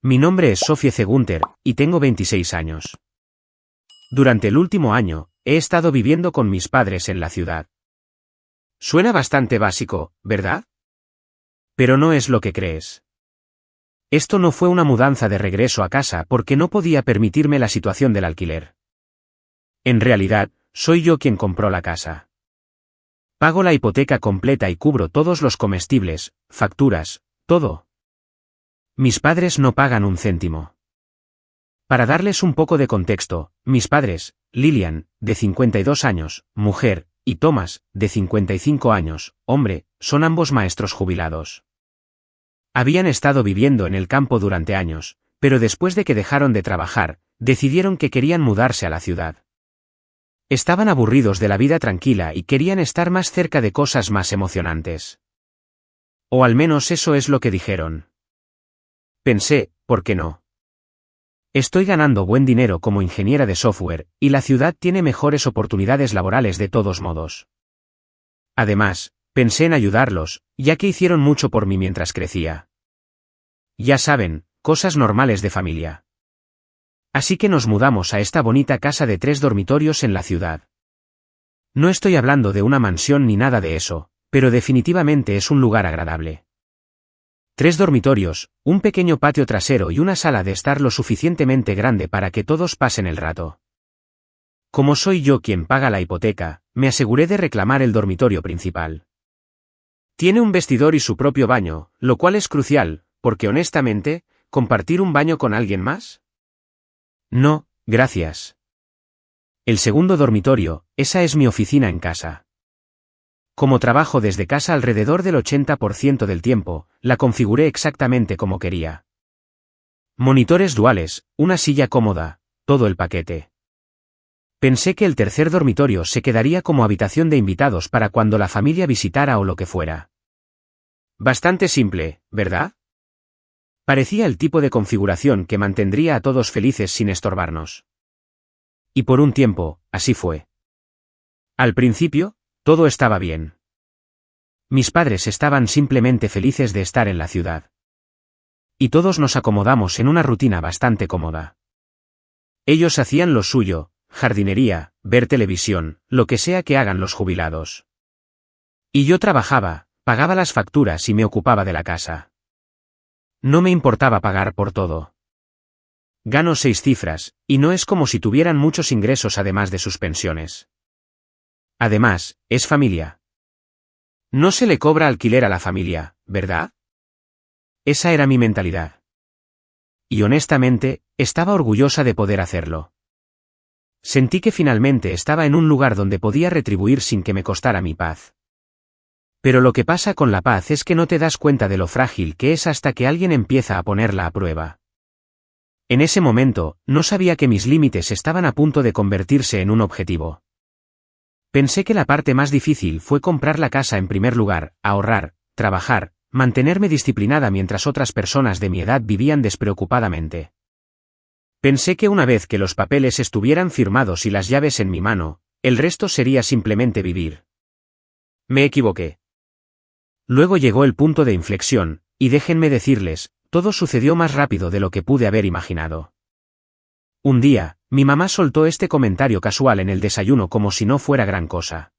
Mi nombre es Sophie C. Gunther, y tengo 26 años. Durante el último año, he estado viviendo con mis padres en la ciudad. Suena bastante básico, ¿verdad? Pero no es lo que crees. Esto no fue una mudanza de regreso a casa porque no podía permitirme la situación del alquiler. En realidad, soy yo quien compró la casa. Pago la hipoteca completa y cubro todos los comestibles, facturas, todo. Mis padres no pagan un céntimo. Para darles un poco de contexto, mis padres, Lillian, de 52 años, mujer, y Thomas, de 55 años, hombre, son ambos maestros jubilados. Habían estado viviendo en el campo durante años, pero después de que dejaron de trabajar, decidieron que querían mudarse a la ciudad. Estaban aburridos de la vida tranquila y querían estar más cerca de cosas más emocionantes. O al menos eso es lo que dijeron. Pensé, ¿por qué no? Estoy ganando buen dinero como ingeniera de software, y la ciudad tiene mejores oportunidades laborales de todos modos. Además, pensé en ayudarlos, ya que hicieron mucho por mí mientras crecía. Ya saben, cosas normales de familia. Así que nos mudamos a esta bonita casa de 3 dormitorios en la ciudad. No estoy hablando de una mansión ni nada de eso, pero definitivamente es un lugar agradable. 3 dormitorios, un pequeño patio trasero y una sala de estar lo suficientemente grande para que todos pasen el rato. Como soy yo quien paga la hipoteca, me aseguré de reclamar el dormitorio principal. Tiene un vestidor y su propio baño, lo cual es crucial, porque honestamente, ¿compartir un baño con alguien más? No, gracias. El segundo dormitorio, esa es mi oficina en casa. Como trabajo desde casa alrededor del 80% del tiempo, la configuré exactamente como quería. Monitores duales, una silla cómoda, todo el paquete. Pensé que el tercer dormitorio se quedaría como habitación de invitados para cuando la familia visitara o lo que fuera. Bastante simple, ¿verdad? Parecía el tipo de configuración que mantendría a todos felices sin estorbarnos. Y por un tiempo, así fue. Al principio, todo estaba bien. Mis padres estaban simplemente felices de estar en la ciudad. Y todos nos acomodamos en una rutina bastante cómoda. Ellos hacían lo suyo, jardinería, ver televisión, lo que sea que hagan los jubilados. Y yo trabajaba, pagaba las facturas y me ocupaba de la casa. No me importaba pagar por todo. Gano 6 cifras, y no es como si tuvieran muchos ingresos además de sus pensiones. Además, es familia. No se le cobra alquiler a la familia, ¿verdad? Esa era mi mentalidad. Y honestamente, estaba orgullosa de poder hacerlo. Sentí que finalmente estaba en un lugar donde podía retribuir sin que me costara mi paz. Pero lo que pasa con la paz es que no te das cuenta de lo frágil que es hasta que alguien empieza a ponerla a prueba. En ese momento, no sabía que mis límites estaban a punto de convertirse en un objetivo. Pensé que la parte más difícil fue comprar la casa en primer lugar, ahorrar, trabajar, mantenerme disciplinada mientras otras personas de mi edad vivían despreocupadamente. Pensé que una vez que los papeles estuvieran firmados y las llaves en mi mano, el resto sería simplemente vivir. Me equivoqué. Luego llegó el punto de inflexión, y déjenme decirles, todo sucedió más rápido de lo que pude haber imaginado. Un día, mi mamá soltó este comentario casual en el desayuno como si no fuera gran cosa.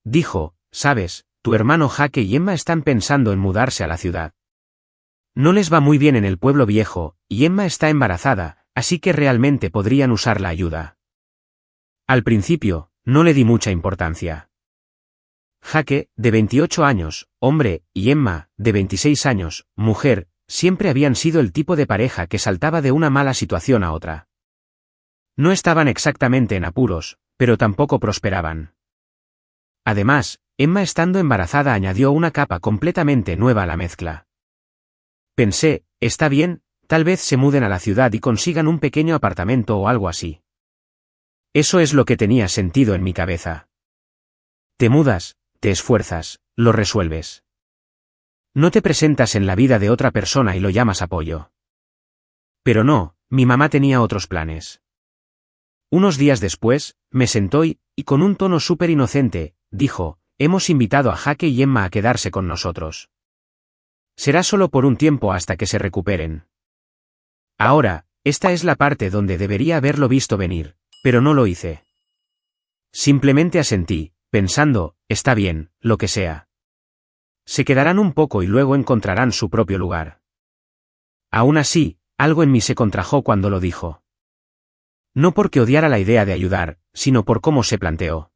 Dijo, ¿sabes? Tu hermano Jake y Emma están pensando en mudarse a la ciudad. No les va muy bien en el pueblo viejo, y Emma está embarazada, así que realmente podrían usar la ayuda. Al principio, no le di mucha importancia. Jake, de 28 años, hombre, y Emma, de 26 años, mujer, siempre habían sido el tipo de pareja que saltaba de una mala situación a otra. No estaban exactamente en apuros, pero tampoco prosperaban. Además, Emma estando embarazada añadió una capa completamente nueva a la mezcla. Pensé, está bien, tal vez se muden a la ciudad y consigan un pequeño apartamento o algo así. Eso es lo que tenía sentido en mi cabeza. Te mudas, te esfuerzas, lo resuelves. No te presentas en la vida de otra persona y lo llamas apoyo. Pero no, mi mamá tenía otros planes. Unos días después, me sentó y con un tono súper inocente, dijo, hemos invitado a Jake y Emma a quedarse con nosotros. Será solo por un tiempo hasta que se recuperen. Ahora, esta es la parte donde debería haberlo visto venir, pero no lo hice. Simplemente asentí, pensando, está bien, lo que sea. Se quedarán un poco y luego encontrarán su propio lugar. Aún así, algo en mí se contrajo cuando lo dijo. No porque odiara la idea de ayudar, sino por cómo se planteó.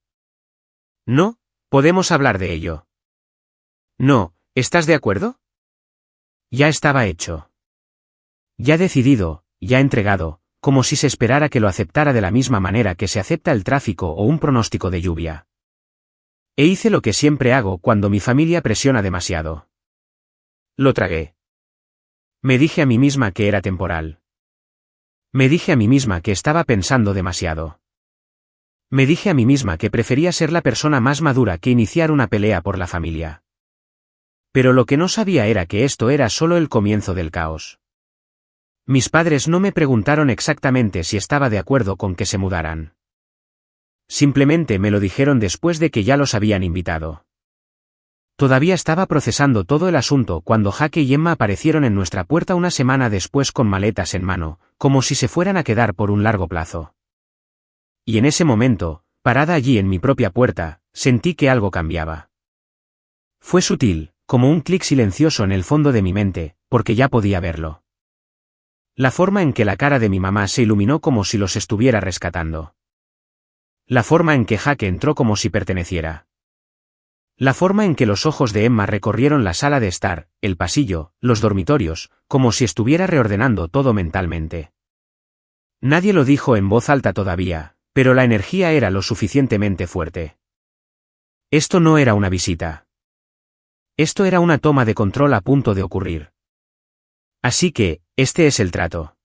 No, podemos hablar de ello. No, ¿estás de acuerdo? Ya estaba hecho. Ya decidido, ya entregado, como si se esperara que lo aceptara de la misma manera que se acepta el tráfico o un pronóstico de lluvia. E hice lo que siempre hago cuando mi familia presiona demasiado. Lo tragué. Me dije a mí misma que era temporal. Me dije a mí misma que estaba pensando demasiado. Me dije a mí misma que prefería ser la persona más madura que iniciar una pelea por la familia. Pero lo que no sabía era que esto era solo el comienzo del caos. Mis padres no me preguntaron exactamente si estaba de acuerdo con que se mudaran. Simplemente me lo dijeron después de que ya los habían invitado. Todavía estaba procesando todo el asunto cuando Jake y Emma aparecieron en nuestra puerta una semana después con maletas en mano, como si se fueran a quedar por un largo plazo. Y en ese momento, parada allí en mi propia puerta, sentí que algo cambiaba. Fue sutil, como un clic silencioso en el fondo de mi mente, porque ya podía verlo. La forma en que la cara de mi mamá se iluminó como si los estuviera rescatando. La forma en que Jake entró como si perteneciera. La forma en que los ojos de Emma recorrieron la sala de estar, el pasillo, los dormitorios, como si estuviera reordenando todo mentalmente. Nadie lo dijo en voz alta todavía, pero la energía era lo suficientemente fuerte. Esto no era una visita. Esto era una toma de control a punto de ocurrir. Así que, este es el trato.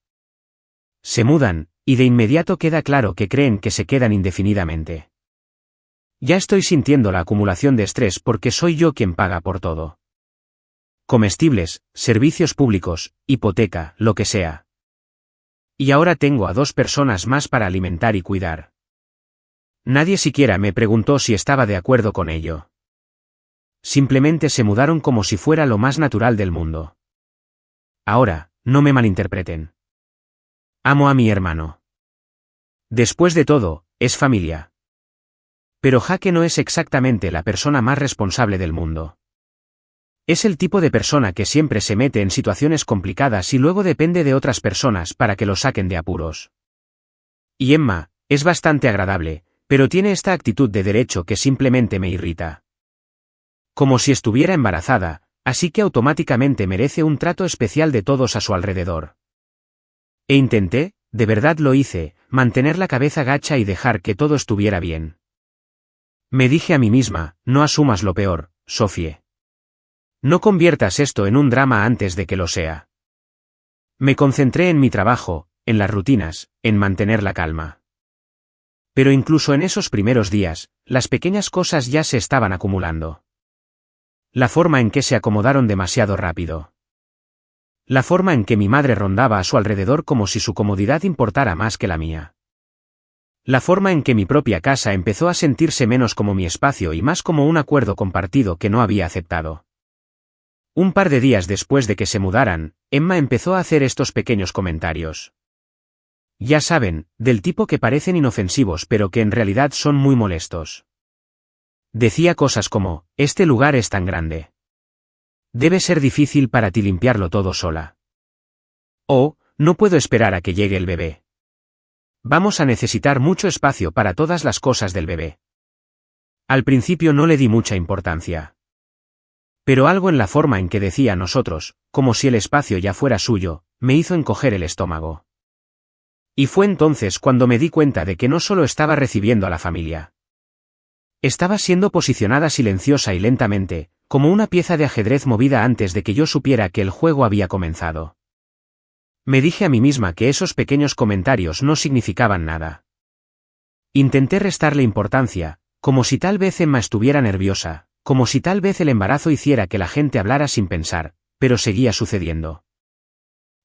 Se mudan, y de inmediato queda claro que creen que se quedan indefinidamente. Ya estoy sintiendo la acumulación de estrés porque soy yo quien paga por todo. Comestibles, servicios públicos, hipoteca, lo que sea. Y ahora tengo a 2 personas más para alimentar y cuidar. Nadie siquiera me preguntó si estaba de acuerdo con ello. Simplemente se mudaron como si fuera lo más natural del mundo. Ahora, no me malinterpreten. Amo a mi hermano. Después de todo, es familia. Pero Jake no es exactamente la persona más responsable del mundo. Es el tipo de persona que siempre se mete en situaciones complicadas y luego depende de otras personas para que lo saquen de apuros. Y Emma, es bastante agradable, pero tiene esta actitud de derecho que simplemente me irrita. Como si estuviera embarazada, así que automáticamente merece un trato especial de todos a su alrededor. E intenté, de verdad lo hice, mantener la cabeza gacha y dejar que todo estuviera bien. Me dije a mí misma, no asumas lo peor, Sophie. No conviertas esto en un drama antes de que lo sea. Me concentré en mi trabajo, en las rutinas, en mantener la calma. Pero incluso en esos primeros días, las pequeñas cosas ya se estaban acumulando. La forma en que se acomodaron demasiado rápido. La forma en que mi madre rondaba a su alrededor como si su comodidad importara más que la mía. La forma en que mi propia casa empezó a sentirse menos como mi espacio y más como un acuerdo compartido que no había aceptado. Un par de días después de que se mudaran, Emma empezó a hacer estos pequeños comentarios. Ya saben, del tipo que parecen inofensivos pero que en realidad son muy molestos. Decía cosas como, este lugar es tan grande. Debe ser difícil para ti limpiarlo todo sola. O, no puedo esperar a que llegue el bebé. Vamos a necesitar mucho espacio para todas las cosas del bebé. Al principio no le di mucha importancia. Pero algo en la forma en que decía nosotros, como si el espacio ya fuera suyo, me hizo encoger el estómago. Y fue entonces cuando me di cuenta de que no solo estaba recibiendo a la familia. Estaba siendo posicionada silenciosa y lentamente, como una pieza de ajedrez movida antes de que yo supiera que el juego había comenzado. Me dije a mí misma que esos pequeños comentarios no significaban nada. Intenté restarle importancia, como si tal vez Emma estuviera nerviosa, como si tal vez el embarazo hiciera que la gente hablara sin pensar, pero seguía sucediendo.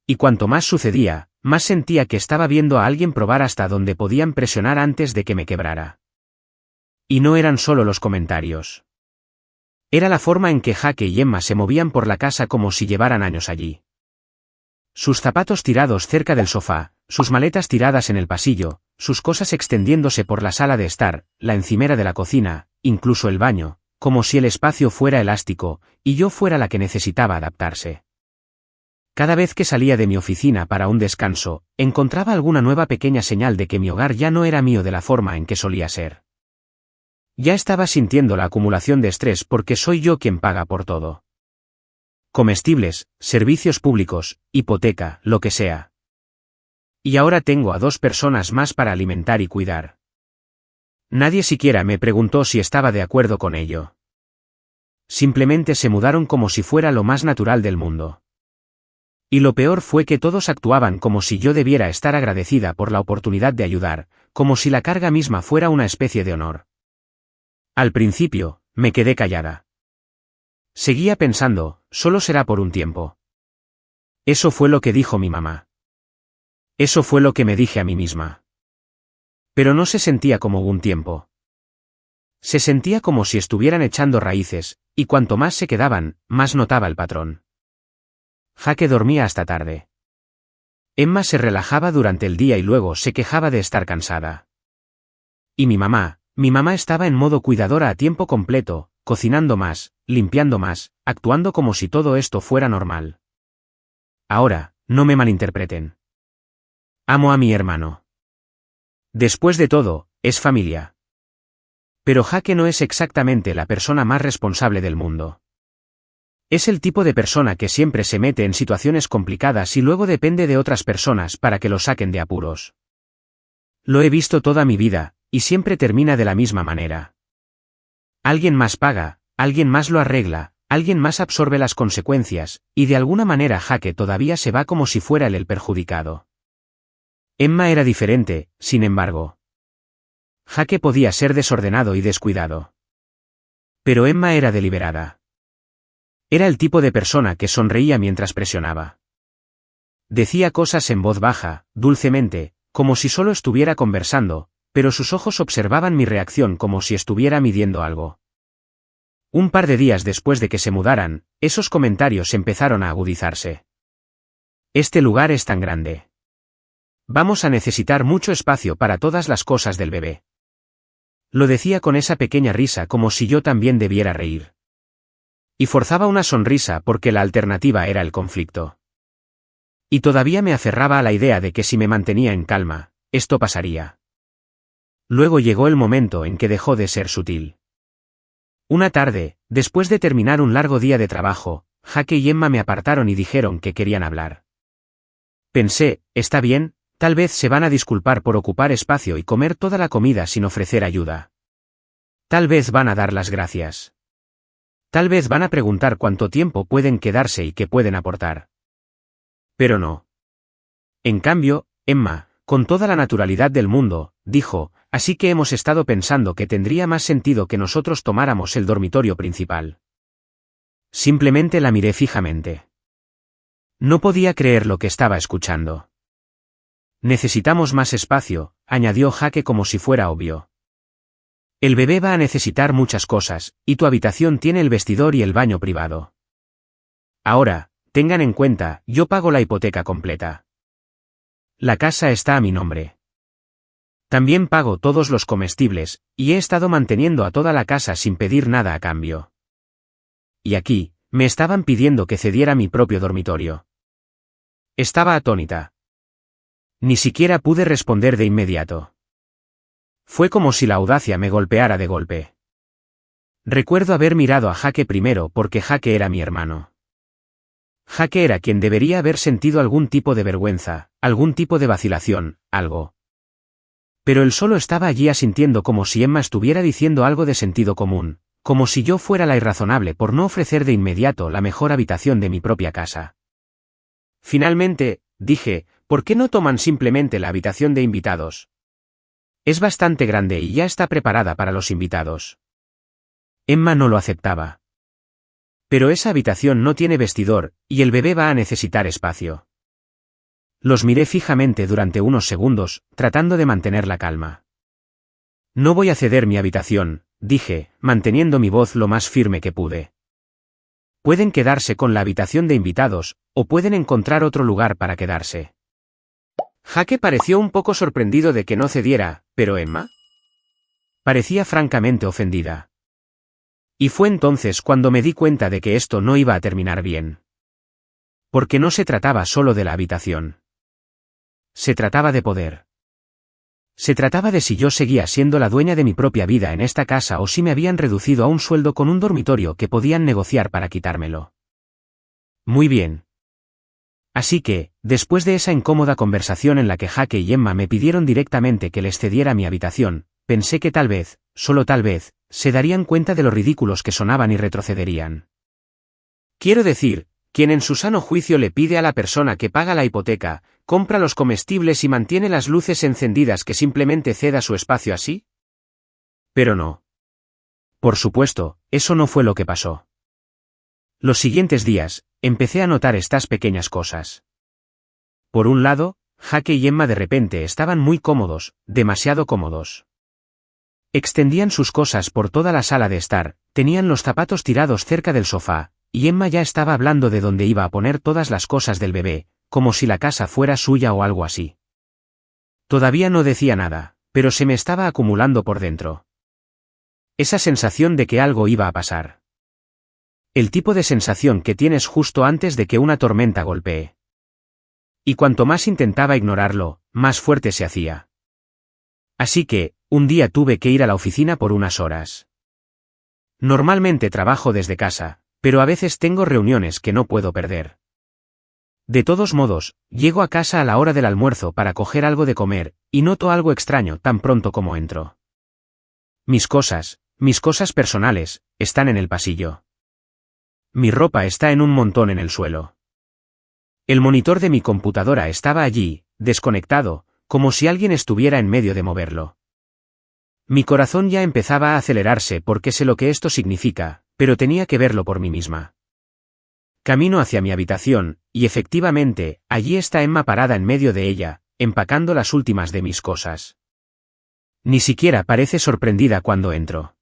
Y cuanto más sucedía, más sentía que estaba viendo a alguien probar hasta dónde podían presionar antes de que me quebrara. Y no eran solo los comentarios. Era la forma en que Jake y Emma se movían por la casa como si llevaran años allí. Sus zapatos tirados cerca del sofá, sus maletas tiradas en el pasillo, sus cosas extendiéndose por la sala de estar, la encimera de la cocina, incluso el baño, como si el espacio fuera elástico, y yo fuera la que necesitaba adaptarse. Cada vez que salía de mi oficina para un descanso, encontraba alguna nueva pequeña señal de que mi hogar ya no era mío de la forma en que solía ser. Ya estaba sintiendo la acumulación de estrés porque soy yo quien paga por todo. Comestibles, servicios públicos, hipoteca, lo que sea. Y ahora tengo a 2 personas más para alimentar y cuidar. Nadie siquiera me preguntó si estaba de acuerdo con ello. Simplemente se mudaron como si fuera lo más natural del mundo. Y lo peor fue que todos actuaban como si yo debiera estar agradecida por la oportunidad de ayudar, como si la carga misma fuera una especie de honor. Al principio, me quedé callada. Seguía pensando, solo será por un tiempo. Eso fue lo que dijo mi mamá. Eso fue lo que me dije a mí misma. Pero no se sentía como un tiempo. Se sentía como si estuvieran echando raíces, y cuanto más se quedaban, más notaba el patrón. Jake dormía hasta tarde. Emma se relajaba durante el día y luego se quejaba de estar cansada. Y mi mamá estaba en modo cuidadora a tiempo completo, cocinando más, limpiando más, actuando como si todo esto fuera normal. Ahora, no me malinterpreten. Amo a mi hermano. Después de todo, es familia. Pero Jake no es exactamente la persona más responsable del mundo. Es el tipo de persona que siempre se mete en situaciones complicadas y luego depende de otras personas para que lo saquen de apuros. Lo he visto toda mi vida, y siempre termina de la misma manera. Alguien más paga, alguien más lo arregla, alguien más absorbe las consecuencias, y de alguna manera Jake todavía se va como si fuera él el perjudicado. Emma era diferente, sin embargo. Jake podía ser desordenado y descuidado. Pero Emma era deliberada. Era el tipo de persona que sonreía mientras presionaba. Decía cosas en voz baja, dulcemente, como si solo estuviera conversando, pero sus ojos observaban mi reacción como si estuviera midiendo algo. Un par de días después de que se mudaran, esos comentarios empezaron a agudizarse. Este lugar es tan grande. Vamos a necesitar mucho espacio para todas las cosas del bebé. Lo decía con esa pequeña risa como si yo también debiera reír. Y forzaba una sonrisa porque la alternativa era el conflicto. Y todavía me aferraba a la idea de que si me mantenía en calma, esto pasaría. Luego llegó el momento en que dejó de ser sutil. Una tarde, después de terminar un largo día de trabajo, Jake y Emma me apartaron y dijeron que querían hablar. Pensé, está bien, tal vez se van a disculpar por ocupar espacio y comer toda la comida sin ofrecer ayuda. Tal vez van a dar las gracias. Tal vez van a preguntar cuánto tiempo pueden quedarse y qué pueden aportar. Pero no. En cambio, Emma, con toda la naturalidad del mundo, dijo, así que hemos estado pensando que tendría más sentido que nosotros tomáramos el dormitorio principal. Simplemente la miré fijamente. No podía creer lo que estaba escuchando. Necesitamos más espacio, añadió Jake como si fuera obvio. El bebé va a necesitar muchas cosas, y tu habitación tiene el vestidor y el baño privado. Ahora, tengan en cuenta, yo pago la hipoteca completa. La casa está a mi nombre. También pago todos los comestibles, y he estado manteniendo a toda la casa sin pedir nada a cambio. Y aquí, me estaban pidiendo que cediera mi propio dormitorio. Estaba atónita. Ni siquiera pude responder de inmediato. Fue como si la audacia me golpeara de golpe. Recuerdo haber mirado a Jake primero porque Jake era mi hermano. Jake era quien debería haber sentido algún tipo de vergüenza, algún tipo de vacilación, algo. Pero él solo estaba allí asintiendo como si Emma estuviera diciendo algo de sentido común, como si yo fuera la irrazonable por no ofrecer de inmediato la mejor habitación de mi propia casa. Finalmente, dije, ¿por qué no toman simplemente la habitación de invitados? Es bastante grande y ya está preparada para los invitados. Emma no lo aceptaba. Pero esa habitación no tiene vestidor, y el bebé va a necesitar espacio. Los miré fijamente durante unos segundos, tratando de mantener la calma. No voy a ceder mi habitación, dije, manteniendo mi voz lo más firme que pude. Pueden quedarse con la habitación de invitados, o pueden encontrar otro lugar para quedarse. Jake pareció un poco sorprendido de que no cediera, pero Emma parecía francamente ofendida. Y fue entonces cuando me di cuenta de que esto no iba a terminar bien. Porque no se trataba solo de la habitación. Se trataba de poder. Se trataba de si yo seguía siendo la dueña de mi propia vida en esta casa o si me habían reducido a un sueldo con un dormitorio que podían negociar para quitármelo. Muy bien. Así que, después de esa incómoda conversación en la que Jake y Emma me pidieron directamente que les cediera mi habitación, pensé que tal vez, solo tal vez, se darían cuenta de lo ridículos que sonaban y retrocederían. Quiero decir, quien en su sano juicio le pide a la persona que paga la hipoteca, compra los comestibles y mantiene las luces encendidas que simplemente ceda su espacio así? Pero no. Por supuesto, eso no fue lo que pasó. Los siguientes días, empecé a notar estas pequeñas cosas. Por un lado, Jake y Emma de repente estaban muy cómodos, demasiado cómodos. Extendían sus cosas por toda la sala de estar, tenían los zapatos tirados cerca del sofá, y Emma ya estaba hablando de dónde iba a poner todas las cosas del bebé, como si la casa fuera suya o algo así. Todavía no decía nada, pero se me estaba acumulando por dentro. Esa sensación de que algo iba a pasar. El tipo de sensación que tienes justo antes de que una tormenta golpee. Y cuanto más intentaba ignorarlo, más fuerte se hacía. Así que, un día tuve que ir a la oficina por unas horas. Normalmente trabajo desde casa, pero a veces tengo reuniones que no puedo perder. De todos modos, llego a casa a la hora del almuerzo para coger algo de comer, y noto algo extraño tan pronto como entro. Mis cosas personales, están en el pasillo. Mi ropa está en un montón en el suelo. El monitor de mi computadora estaba allí, desconectado, como si alguien estuviera en medio de moverlo. Mi corazón ya empezaba a acelerarse porque sé lo que esto significa, pero tenía que verlo por mí misma. Camino hacia mi habitación, y efectivamente, allí está Emma parada en medio de ella, empacando las últimas de mis cosas. Ni siquiera parece sorprendida cuando entro.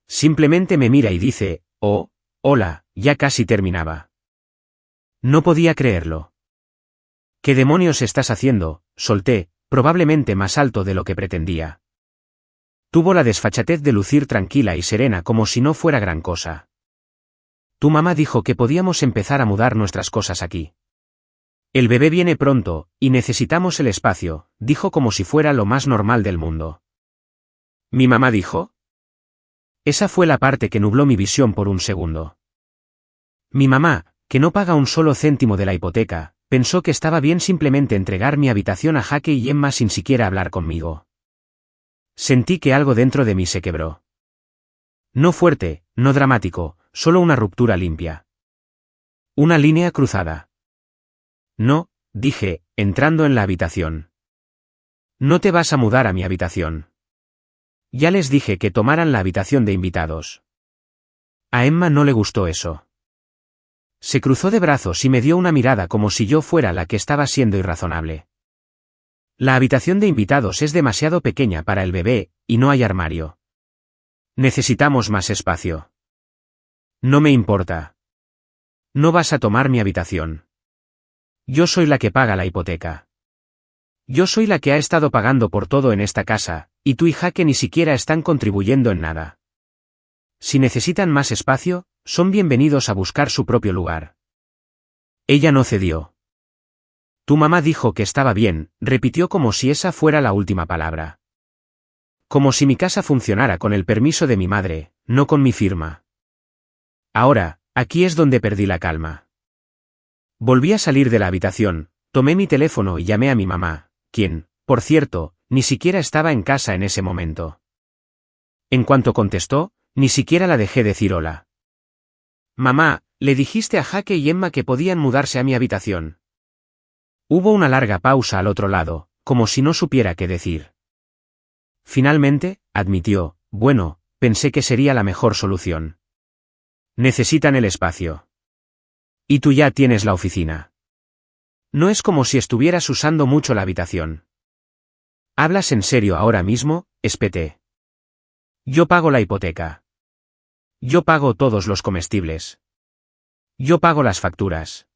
Simplemente me mira y dice, «Oh, hola», ya casi terminaba. No podía creerlo. «¿Qué demonios estás haciendo?», solté, probablemente más alto de lo que pretendía. Tuvo la desfachatez de lucir tranquila y serena como si no fuera gran cosa. «Tu mamá dijo que podíamos empezar a mudar nuestras cosas aquí. El bebé viene pronto, y necesitamos el espacio», dijo como si fuera lo más normal del mundo. ¿Mi mamá dijo? Esa fue la parte que nubló mi visión por un segundo. Mi mamá, que no paga un solo céntimo de la hipoteca, pensó que estaba bien simplemente entregar mi habitación a Jake y Emma sin siquiera hablar conmigo. Sentí que algo dentro de mí se quebró. No fuerte, no dramático, solo una ruptura limpia. Una línea cruzada. «No», dije, entrando en la habitación. «No te vas a mudar a mi habitación. Ya les dije que tomaran la habitación de invitados». A Emma no le gustó eso. Se cruzó de brazos y me dio una mirada como si yo fuera la que estaba siendo irrazonable. «La habitación de invitados es demasiado pequeña para el bebé, y no hay armario. Necesitamos más espacio». «No me importa. No vas a tomar mi habitación. Yo soy la que paga la hipoteca. Yo soy la que ha estado pagando por todo en esta casa, y tú y Jake ni siquiera están contribuyendo en nada. Si necesitan más espacio, son bienvenidos a buscar su propio lugar». Ella no cedió. «Tu mamá dijo que estaba bien», repitió como si esa fuera la última palabra. Como si mi casa funcionara con el permiso de mi madre, no con mi firma. Ahora, aquí es donde perdí la calma. Volví a salir de la habitación, tomé mi teléfono y llamé a mi mamá, quien, por cierto, ni siquiera estaba en casa en ese momento. En cuanto contestó, ni siquiera la dejé decir hola. «Mamá, ¿le dijiste a Jake y Emma que podían mudarse a mi habitación?». Hubo una larga pausa al otro lado, como si no supiera qué decir. Finalmente, admitió, «Bueno, pensé que sería la mejor solución. Necesitan el espacio. Y tú ya tienes la oficina. No es como si estuvieras usando mucho la habitación». «¿Hablas en serio ahora mismo?», espeté. «Yo pago la hipoteca. Yo pago todos los comestibles. Yo pago las facturas.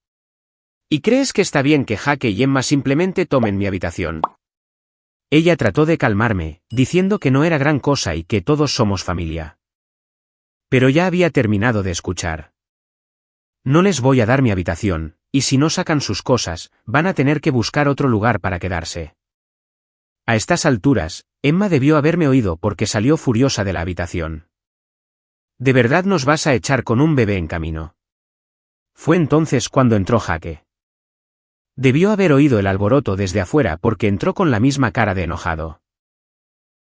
¿Y crees que está bien que Jaque y Emma simplemente tomen mi habitación? Ella trató de calmarme, diciendo que no era gran cosa y que todos somos familia. Pero ya había terminado de escuchar. No les voy a dar mi habitación, y si no sacan sus cosas, van a tener que buscar otro lugar para quedarse. A estas alturas, Emma debió haberme oído porque salió furiosa de la habitación. ¿De verdad nos vas a echar con un bebé en camino? Fue entonces cuando entró Jaque. Debió haber oído el alboroto desde afuera porque entró con la misma cara de enojado.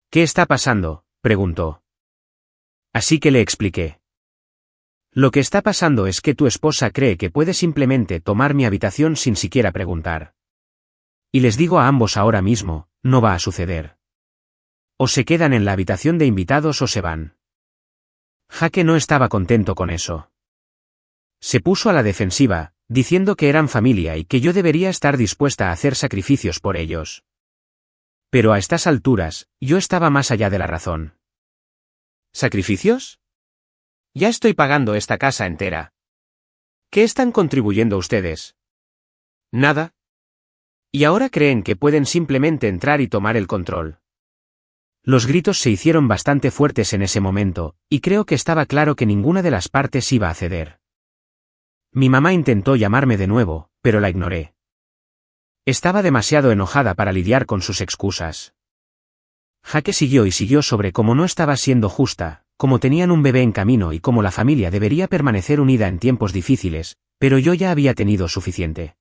¿Qué está pasando?, preguntó. Así que le expliqué. Lo que está pasando es que tu esposa cree que puede simplemente tomar mi habitación sin siquiera preguntar. Y les digo a ambos ahora mismo, no va a suceder. O se quedan en la habitación de invitados o se van. Jaque no estaba contento con eso. Se puso a la defensiva, diciendo que eran familia y que yo debería estar dispuesta a hacer sacrificios por ellos. Pero a estas alturas, yo estaba más allá de la razón. ¿Sacrificios? Ya estoy pagando esta casa entera. ¿Qué están contribuyendo ustedes? Nada. Y ahora creen que pueden simplemente entrar y tomar el control. Los gritos se hicieron bastante fuertes en ese momento, y creo que estaba claro que ninguna de las partes iba a ceder. Mi mamá intentó llamarme de nuevo, pero la ignoré. Estaba demasiado enojada para lidiar con sus excusas. Jaque siguió y siguió sobre cómo no estaba siendo justa, cómo tenían un bebé en camino y cómo la familia debería permanecer unida en tiempos difíciles, pero yo ya había tenido suficiente.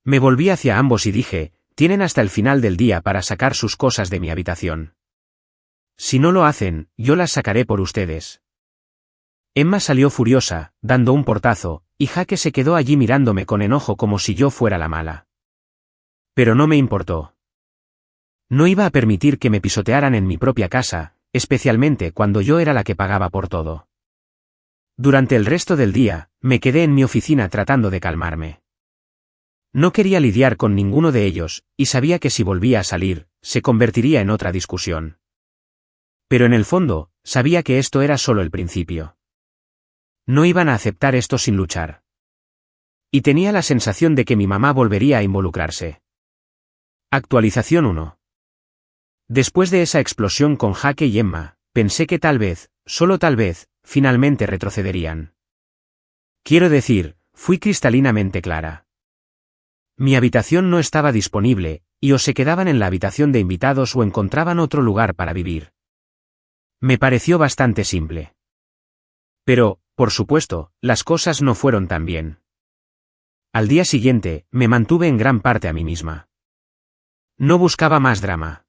Me volví hacia ambos y dije, tienen hasta el final del día para sacar sus cosas de mi habitación. Si no lo hacen, yo las sacaré por ustedes. Emma salió furiosa, dando un portazo, y Jaque se quedó allí mirándome con enojo como si yo fuera la mala. Pero no me importó. No iba a permitir que me pisotearan en mi propia casa, especialmente cuando yo era la que pagaba por todo. Durante el resto del día, me quedé en mi oficina tratando de calmarme. No quería lidiar con ninguno de ellos, y sabía que si volvía a salir, se convertiría en otra discusión. Pero en el fondo, sabía que esto era solo el principio. No iban a aceptar esto sin luchar. Y tenía la sensación de que mi mamá volvería a involucrarse. Actualización 1. Después de esa explosión con Jaque y Emma, pensé que tal vez, solo tal vez, finalmente retrocederían. Quiero decir, fui cristalinamente clara. Mi habitación no estaba disponible, y o se quedaban en la habitación de invitados o encontraban otro lugar para vivir. Me pareció bastante simple. Pero, por supuesto, las cosas no fueron tan bien. Al día siguiente, me mantuve en gran parte a mí misma. No buscaba más drama.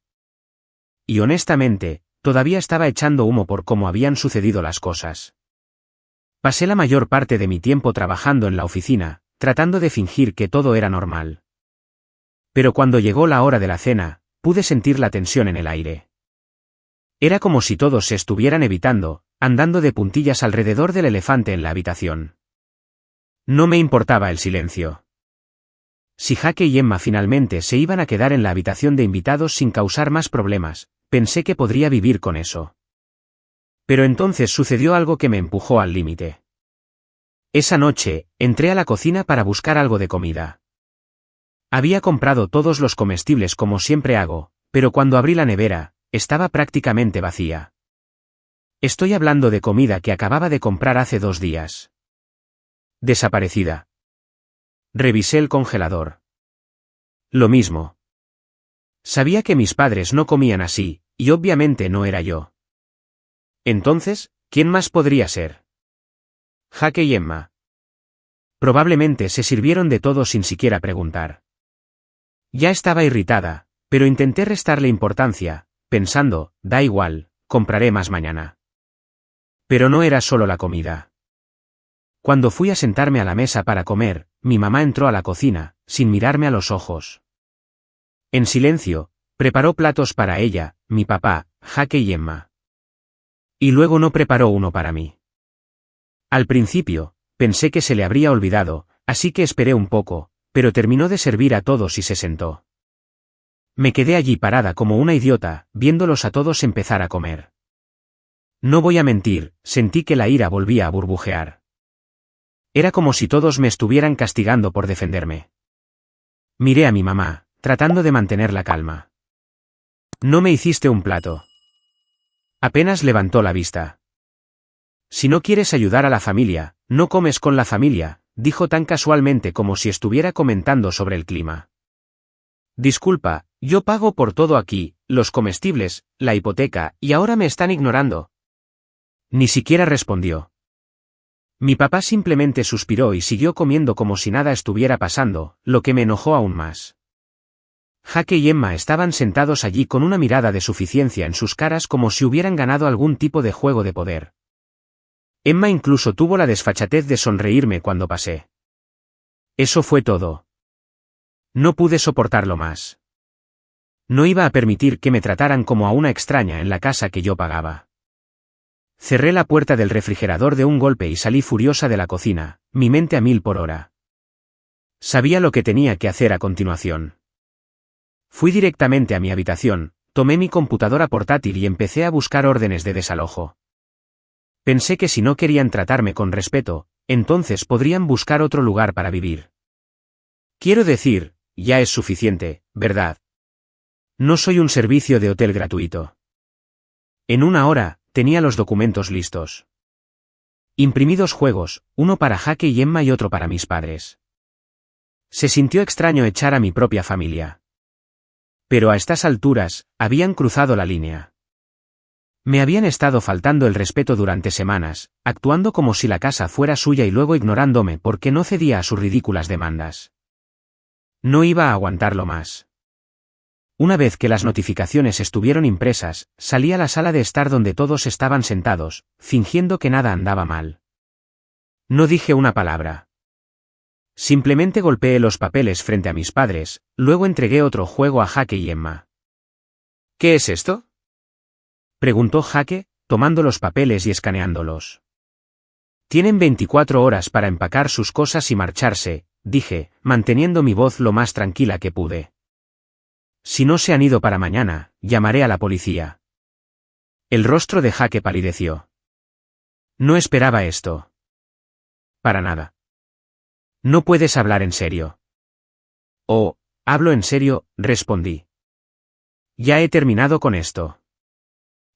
Y honestamente, todavía estaba echando humo por cómo habían sucedido las cosas. Pasé la mayor parte de mi tiempo trabajando en la oficina, tratando de fingir que todo era normal. Pero cuando llegó la hora de la cena, pude sentir la tensión en el aire. Era como si todos se estuvieran evitando, andando de puntillas alrededor del elefante en la habitación. No me importaba el silencio. Si Jaque y Emma finalmente se iban a quedar en la habitación de invitados sin causar más problemas, pensé que podría vivir con eso. Pero entonces sucedió algo que me empujó al límite. Esa noche, entré a la cocina para buscar algo de comida. Había comprado todos los comestibles como siempre hago, pero cuando abrí la nevera, estaba prácticamente vacía. Estoy hablando de comida que acababa de comprar hace 2 días. Desaparecida. Revisé el congelador. Lo mismo. Sabía que mis padres no comían así, y obviamente no era yo. Entonces, ¿quién más podría ser? Jaque y Emma. Probablemente se sirvieron de todo sin siquiera preguntar. Ya estaba irritada, pero intenté restarle importancia, pensando, da igual, compraré más mañana. Pero no era solo la comida. Cuando fui a sentarme a la mesa para comer, mi mamá entró a la cocina, sin mirarme a los ojos. En silencio, preparó platos para ella, mi papá, Jaque y Emma. Y luego no preparó uno para mí. Al principio, pensé que se le habría olvidado, así que esperé un poco, pero terminó de servir a todos y se sentó. Me quedé allí parada como una idiota, viéndolos a todos empezar a comer. No voy a mentir, sentí que la ira volvía a burbujear. Era como si todos me estuvieran castigando por defenderme. Miré a mi mamá, tratando de mantener la calma. No me hiciste un plato. Apenas levantó la vista. Si no quieres ayudar a la familia, no comes con la familia, dijo tan casualmente como si estuviera comentando sobre el clima. Disculpa, yo pago por todo aquí, los comestibles, la hipoteca, y ahora me están ignorando. Ni siquiera respondió. Mi papá simplemente suspiró y siguió comiendo como si nada estuviera pasando, lo que me enojó aún más. Jake y Emma estaban sentados allí con una mirada de suficiencia en sus caras como si hubieran ganado algún tipo de juego de poder. Emma incluso tuvo la desfachatez de sonreírme cuando pasé. Eso fue todo. No pude soportarlo más. No iba a permitir que me trataran como a una extraña en la casa que yo pagaba. Cerré la puerta del refrigerador de un golpe y salí furiosa de la cocina, mi mente a 1000 por hora. Sabía lo que tenía que hacer a continuación. Fui directamente a mi habitación, tomé mi computadora portátil y empecé a buscar órdenes de desalojo. Pensé que si no querían tratarme con respeto, entonces podrían buscar otro lugar para vivir. Quiero decir, ya es suficiente, ¿verdad? No soy un servicio de hotel gratuito. En una hora, tenía los documentos listos. Imprimí 2 juegos, uno para Jake y Emma y otro para mis padres. Se sintió extraño echar a mi propia familia. Pero a estas alturas, habían cruzado la línea. Me habían estado faltando el respeto durante semanas, actuando como si la casa fuera suya y luego ignorándome porque no cedía a sus ridículas demandas. No iba a aguantarlo más. Una vez que las notificaciones estuvieron impresas, salí a la sala de estar donde todos estaban sentados, fingiendo que nada andaba mal. No dije una palabra. Simplemente golpeé los papeles frente a mis padres, luego entregué otro juego a Jake y Emma. ¿Qué es esto?, preguntó Jake, tomando los papeles y escaneándolos. Tienen 24 horas para empacar sus cosas y marcharse, dije, manteniendo mi voz lo más tranquila que pude. Si no se han ido para mañana, llamaré a la policía. El rostro de Jake palideció. No esperaba esto. Para nada. No puedes hablar en serio. Oh, hablo en serio, respondí. Ya he terminado con esto.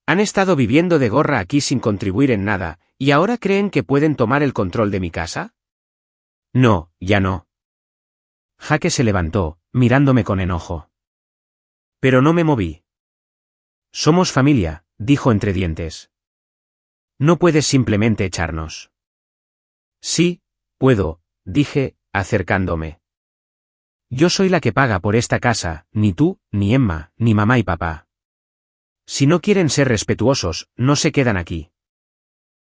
Han estado viviendo de gorra aquí sin contribuir en nada, ¿y ahora creen que pueden tomar el control de mi casa? No, ya no. Jake se levantó, mirándome con enojo. Pero no me moví. Somos familia, dijo entre dientes. No puedes simplemente echarnos. Sí, puedo, dije, acercándome. Yo soy la que paga por esta casa, ni tú, ni Emma, ni mamá y papá. Si no quieren ser respetuosos, no se quedan aquí.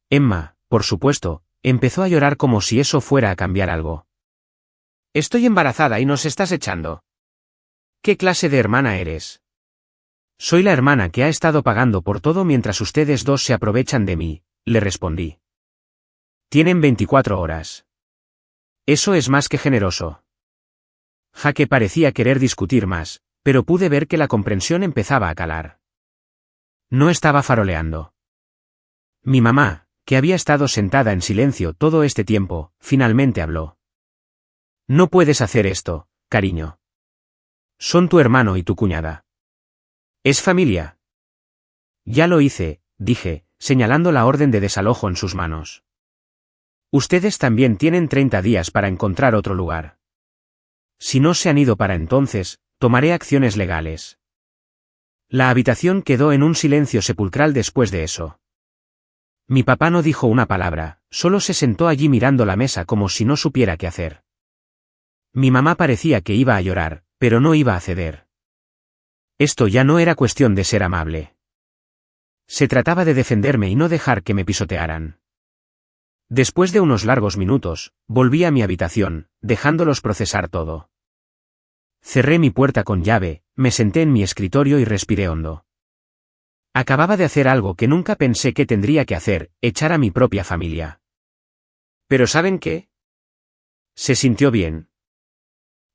Emma, por supuesto, empezó a llorar como si eso fuera a cambiar algo. Estoy embarazada y nos estás echando. ¿Qué clase de hermana eres? Soy la hermana que ha estado pagando por todo mientras ustedes dos se aprovechan de mí, le respondí. Tienen 24 horas. Eso es más que generoso. Jake parecía querer discutir más, pero pude ver que la comprensión empezaba a calar. No estaba faroleando. Mi mamá, que había estado sentada en silencio todo este tiempo, finalmente habló. No puedes hacer esto, cariño. Son tu hermano y tu cuñada. Es familia. Ya lo hice, dije, señalando la orden de desalojo en sus manos. Ustedes también tienen 30 días para encontrar otro lugar. Si no se han ido para entonces, tomaré acciones legales. La habitación quedó en un silencio sepulcral después de eso. Mi papá no dijo una palabra, solo se sentó allí mirando la mesa como si no supiera qué hacer. Mi mamá parecía que iba a llorar, pero no iba a ceder. Esto ya no era cuestión de ser amable. Se trataba de defenderme y no dejar que me pisotearan. Después de unos largos minutos, volví a mi habitación, dejándolos procesar todo. Cerré mi puerta con llave, me senté en mi escritorio y respiré hondo. Acababa de hacer algo que nunca pensé que tendría que hacer, echar a mi propia familia. ¿Pero saben qué? Se sintió bien.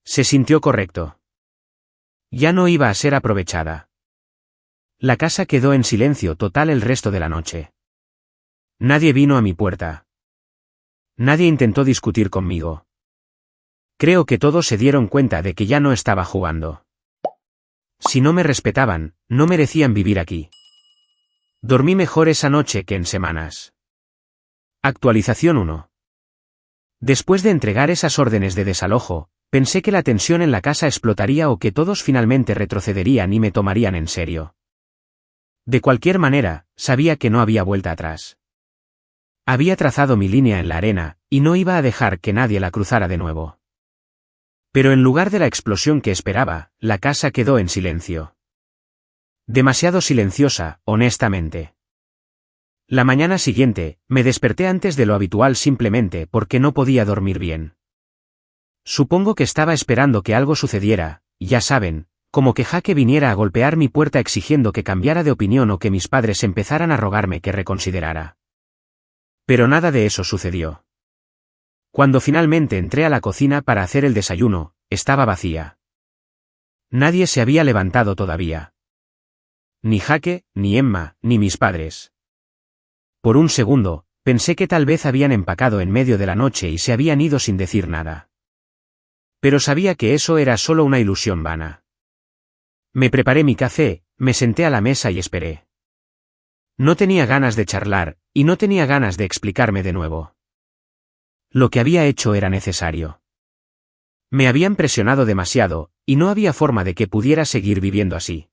Se sintió correcto. Ya no iba a ser aprovechada. La casa quedó en silencio total el resto de la noche. Nadie vino a mi puerta. Nadie intentó discutir conmigo. Creo que todos se dieron cuenta de que ya no estaba jugando. Si no me respetaban, no merecían vivir aquí. Dormí mejor esa noche que en semanas. Actualización 1. Después de entregar esas órdenes de desalojo, pensé que la tensión en la casa explotaría o que todos finalmente retrocederían y me tomarían en serio. De cualquier manera, sabía que no había vuelta atrás. Había trazado mi línea en la arena, y no iba a dejar que nadie la cruzara de nuevo. Pero en lugar de la explosión que esperaba, la casa quedó en silencio. Demasiado silenciosa, honestamente. La mañana siguiente, me desperté antes de lo habitual simplemente porque no podía dormir bien. Supongo que estaba esperando que algo sucediera, ya saben, como que Jake viniera a golpear mi puerta exigiendo que cambiara de opinión o que mis padres empezaran a rogarme que reconsiderara. Pero nada de eso sucedió. Cuando finalmente entré a la cocina para hacer el desayuno, estaba vacía. Nadie se había levantado todavía. Ni Jake, ni Emma, ni mis padres. Por un segundo, pensé que tal vez habían empacado en medio de la noche y se habían ido sin decir nada. Pero sabía que eso era solo una ilusión vana. Me preparé mi café, me senté a la mesa y esperé. No tenía ganas de charlar, y no tenía ganas de explicarme de nuevo. Lo que había hecho era necesario. Me habían presionado demasiado, y no había forma de que pudiera seguir viviendo así.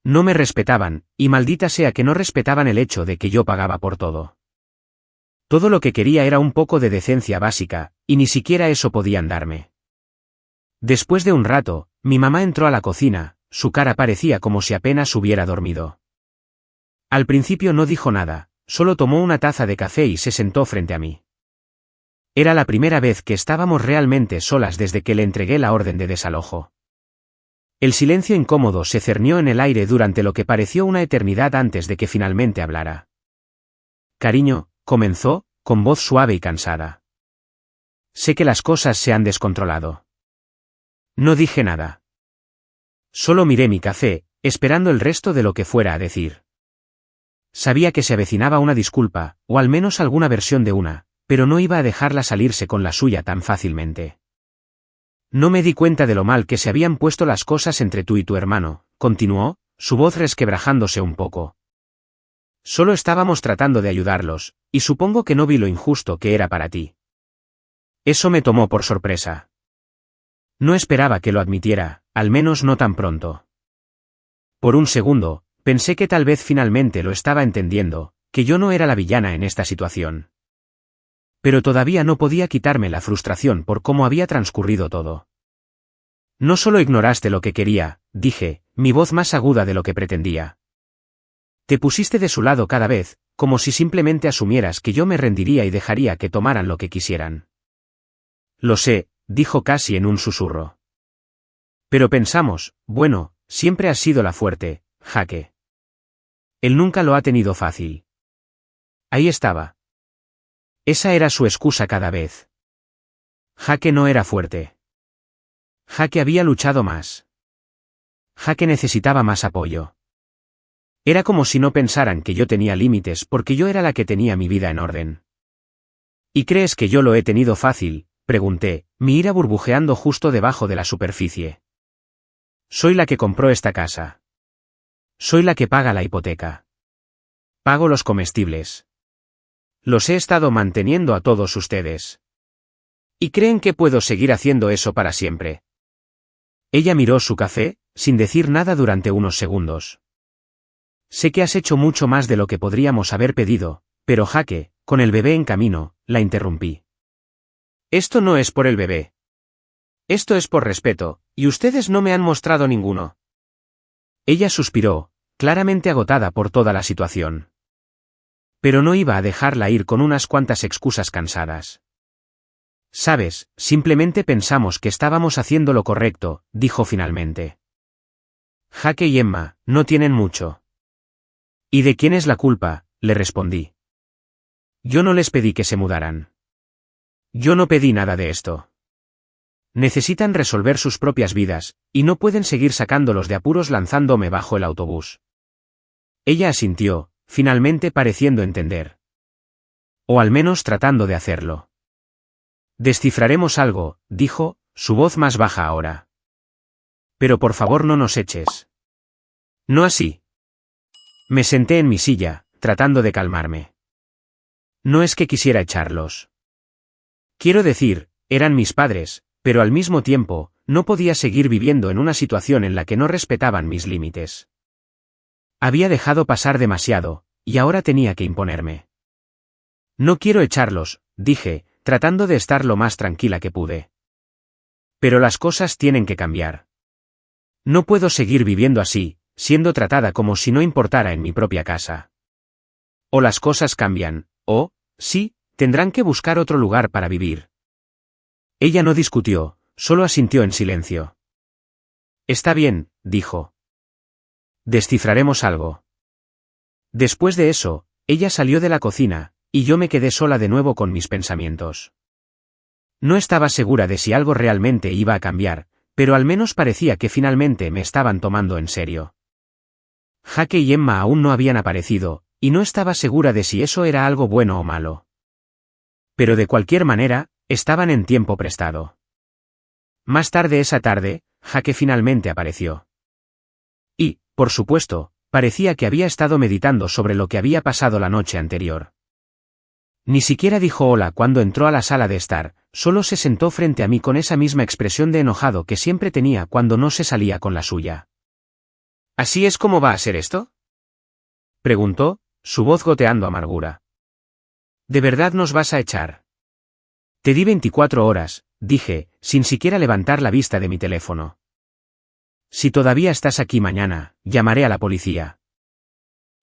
No me respetaban, y maldita sea que no respetaban el hecho de que yo pagaba por todo. Todo lo que quería era un poco de decencia básica, y ni siquiera eso podían darme. Después de un rato, mi mamá entró a la cocina, su cara parecía como si apenas hubiera dormido. Al principio no dijo nada, solo tomó una taza de café y se sentó frente a mí. Era la primera vez que estábamos realmente solas desde que le entregué la orden de desalojo. El silencio incómodo se cernió en el aire durante lo que pareció una eternidad antes de que finalmente hablara. Cariño, comenzó, con voz suave y cansada. Sé que las cosas se han descontrolado. No dije nada. Solo miré mi café, esperando el resto de lo que fuera a decir. Sabía que se avecinaba una disculpa, o al menos alguna versión de una, pero no iba a dejarla salirse con la suya tan fácilmente. No me di cuenta de lo mal que se habían puesto las cosas entre tú y tu hermano, continuó, su voz resquebrajándose un poco. Solo estábamos tratando de ayudarlos, y supongo que no vi lo injusto que era para ti. Eso me tomó por sorpresa. No esperaba que lo admitiera, al menos no tan pronto. Por un segundo, pensé que tal vez finalmente lo estaba entendiendo, que yo no era la villana en esta situación. Pero todavía no podía quitarme la frustración por cómo había transcurrido todo. No solo ignoraste lo que quería, dije, mi voz más aguda de lo que pretendía. Te pusiste de su lado cada vez, como si simplemente asumieras que yo me rendiría y dejaría que tomaran lo que quisieran. Lo sé, dijo casi en un susurro. Pero pensamos, bueno, siempre has sido la fuerte, Jake. Él nunca lo ha tenido fácil. Ahí estaba. Esa era su excusa cada vez. Jake no era fuerte. Jake había luchado más. Jake necesitaba más apoyo. Era como si no pensaran que yo tenía límites porque yo era la que tenía mi vida en orden. ¿Y crees que yo lo he tenido fácil?, pregunté, mi ira burbujeando justo debajo de la superficie. Soy la que compró esta casa. Soy la que paga la hipoteca. Pago los comestibles. Los he estado manteniendo a todos ustedes. ¿Y creen que puedo seguir haciendo eso para siempre? Ella miró su café, sin decir nada durante unos segundos. Sé que has hecho mucho más de lo que podríamos haber pedido, pero Jake, con el bebé en camino, la interrumpí. Esto no es por el bebé. Esto es por respeto, y ustedes no me han mostrado ninguno. Ella suspiró, claramente agotada por toda la situación. Pero no iba a dejarla ir con unas cuantas excusas cansadas. Sabes, simplemente pensamos que estábamos haciendo lo correcto, dijo finalmente. Jake y Emma, no tienen mucho. ¿Y de quién es la culpa?, le respondí. Yo no les pedí que se mudaran. Yo no pedí nada de esto. Necesitan resolver sus propias vidas, y no pueden seguir sacándolos de apuros lanzándome bajo el autobús. Ella asintió, finalmente pareciendo entender. O al menos tratando de hacerlo. Descifraremos algo, dijo, su voz más baja ahora. Pero por favor no nos eches. No así. Me senté en mi silla, tratando de calmarme. No es que quisiera echarlos. Quiero decir, eran mis padres, pero al mismo tiempo, no podía seguir viviendo en una situación en la que no respetaban mis límites. Había dejado pasar demasiado, y ahora tenía que imponerme. No quiero echarlos, dije, tratando de estar lo más tranquila que pude. Pero las cosas tienen que cambiar. No puedo seguir viviendo así, siendo tratada como si no importara en mi propia casa. O las cosas cambian, o, sí, tendrán que buscar otro lugar para vivir. Ella no discutió, solo asintió en silencio. Está bien, dijo. Descifraremos algo. Después de eso, ella salió de la cocina, y yo me quedé sola de nuevo con mis pensamientos. No estaba segura de si algo realmente iba a cambiar, pero al menos parecía que finalmente me estaban tomando en serio. Jake y Emma aún no habían aparecido, y no estaba segura de si eso era algo bueno o malo. Pero de cualquier manera, estaban en tiempo prestado. Más tarde esa tarde, Jake finalmente apareció. Y, por supuesto, parecía que había estado meditando sobre lo que había pasado la noche anterior. Ni siquiera dijo hola cuando entró a la sala de estar, solo se sentó frente a mí con esa misma expresión de enojado que siempre tenía cuando no se salía con la suya. ¿Así es como va a ser esto?, preguntó, su voz goteando amargura. ¿De verdad nos vas a echar? Te di 24 horas, dije, sin siquiera levantar la vista de mi teléfono. Si todavía estás aquí mañana, llamaré a la policía.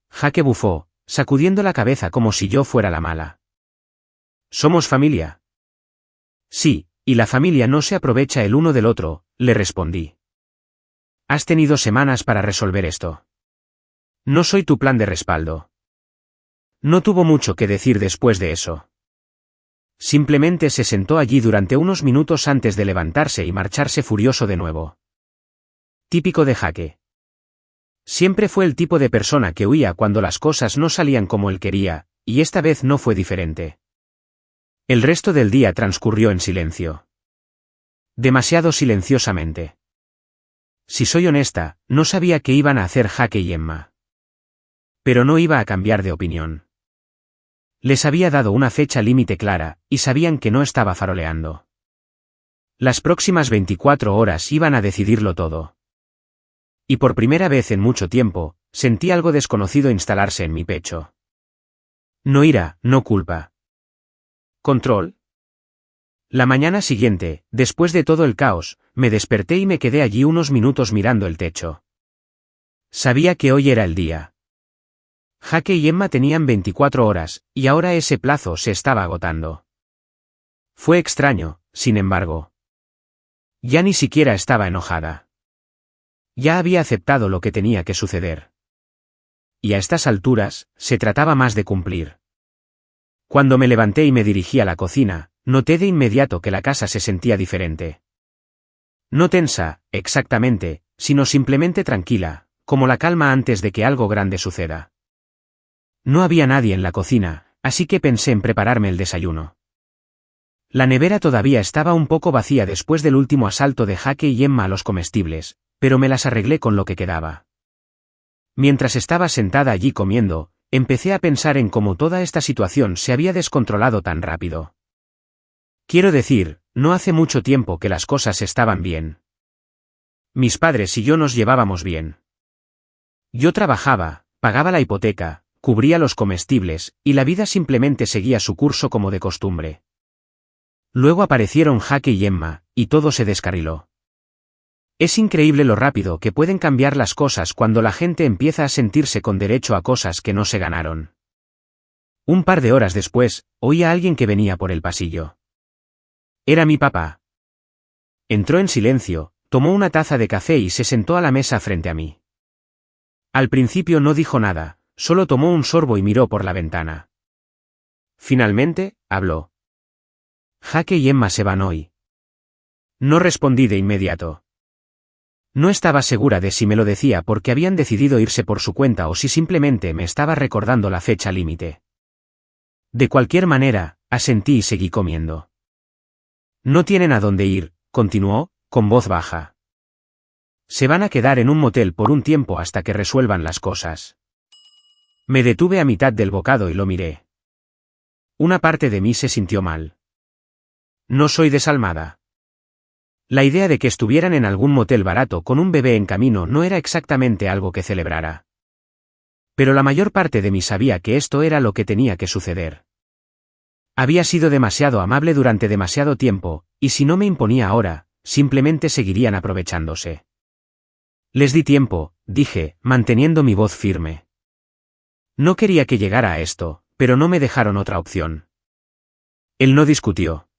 Jake bufó, sacudiendo la cabeza como si yo fuera la mala. Somos familia. Sí, y la familia no se aprovecha el uno del otro, le respondí. Has tenido semanas para resolver esto. No soy tu plan de respaldo. No tuvo mucho que decir después de eso. Simplemente se sentó allí durante unos minutos antes de levantarse y marcharse furioso de nuevo. Típico de Jake. Siempre fue el tipo de persona que huía cuando las cosas no salían como él quería, y esta vez no fue diferente. El resto del día transcurrió en silencio. Demasiado silenciosamente. Si soy honesta, no sabía qué iban a hacer Jake y Emma. Pero no iba a cambiar de opinión. Les había dado una fecha límite clara, y sabían que no estaba faroleando. Las próximas 24 horas iban a decidirlo todo. Y por primera vez en mucho tiempo, sentí algo desconocido instalarse en mi pecho. No ira, no culpa. ¿Control? La mañana siguiente, después de todo el caos, me desperté y me quedé allí unos minutos mirando el techo. Sabía que hoy era el día. Jake y Emma tenían 24 horas, y ahora ese plazo se estaba agotando. Fue extraño, sin embargo. Ya ni siquiera estaba enojada. Ya había aceptado lo que tenía que suceder. Y a estas alturas, se trataba más de cumplir. Cuando me levanté y me dirigí a la cocina, noté de inmediato que la casa se sentía diferente. No tensa, exactamente, sino simplemente tranquila, como la calma antes de que algo grande suceda. No había nadie en la cocina, así que pensé en prepararme el desayuno. La nevera todavía estaba un poco vacía después del último asalto de Jake y Emma a los comestibles, pero me las arreglé con lo que quedaba. Mientras estaba sentada allí comiendo, empecé a pensar en cómo toda esta situación se había descontrolado tan rápido. Quiero decir, no hace mucho tiempo que las cosas estaban bien. Mis padres y yo nos llevábamos bien. Yo trabajaba, pagaba la hipoteca, cubría los comestibles, y la vida simplemente seguía su curso como de costumbre. Luego aparecieron Jake y Emma, y todo se descarriló. Es increíble lo rápido que pueden cambiar las cosas cuando la gente empieza a sentirse con derecho a cosas que no se ganaron. Un par de horas después, oí a alguien que venía por el pasillo. Era mi papá. Entró en silencio, tomó una taza de café y se sentó a la mesa frente a mí. Al principio no dijo nada, solo tomó un sorbo y miró por la ventana. Finalmente, habló. Jake y Emma se van hoy. No respondí de inmediato. No estaba segura de si me lo decía porque habían decidido irse por su cuenta o si simplemente me estaba recordando la fecha límite. De cualquier manera, asentí y seguí comiendo. No tienen a dónde ir, continuó, con voz baja. Se van a quedar en un motel por un tiempo hasta que resuelvan las cosas. Me detuve a mitad del bocado y lo miré. Una parte de mí se sintió mal. No soy desalmada. La idea de que estuvieran en algún motel barato con un bebé en camino no era exactamente algo que celebrara. Pero la mayor parte de mí sabía que esto era lo que tenía que suceder. Había sido demasiado amable durante demasiado tiempo, y si no me imponía ahora, simplemente seguirían aprovechándose. Les di tiempo, dije, manteniendo mi voz firme. No quería que llegara a esto, pero no me dejaron otra opción. Él no discutió.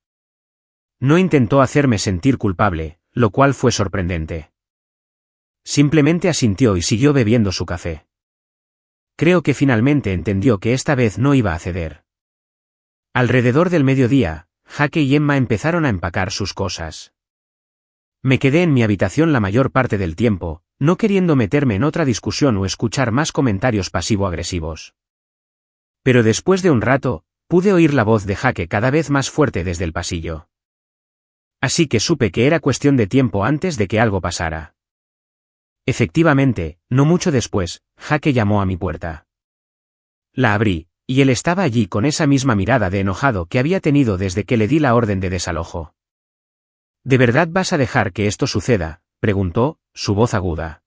No intentó hacerme sentir culpable, lo cual fue sorprendente. Simplemente asintió y siguió bebiendo su café. Creo que finalmente entendió que esta vez no iba a ceder. Alrededor del mediodía, Jake y Emma empezaron a empacar sus cosas. Me quedé en mi habitación la mayor parte del tiempo, no queriendo meterme en otra discusión o escuchar más comentarios pasivo-agresivos. Pero después de un rato, pude oír la voz de Jake cada vez más fuerte desde el pasillo. Así que supe que era cuestión de tiempo antes de que algo pasara. Efectivamente, no mucho después, Jake llamó a mi puerta. La abrí, y él estaba allí con esa misma mirada de enojado que había tenido desde que le di la orden de desalojo. ¿De verdad vas a dejar que esto suceda?, preguntó, su voz aguda.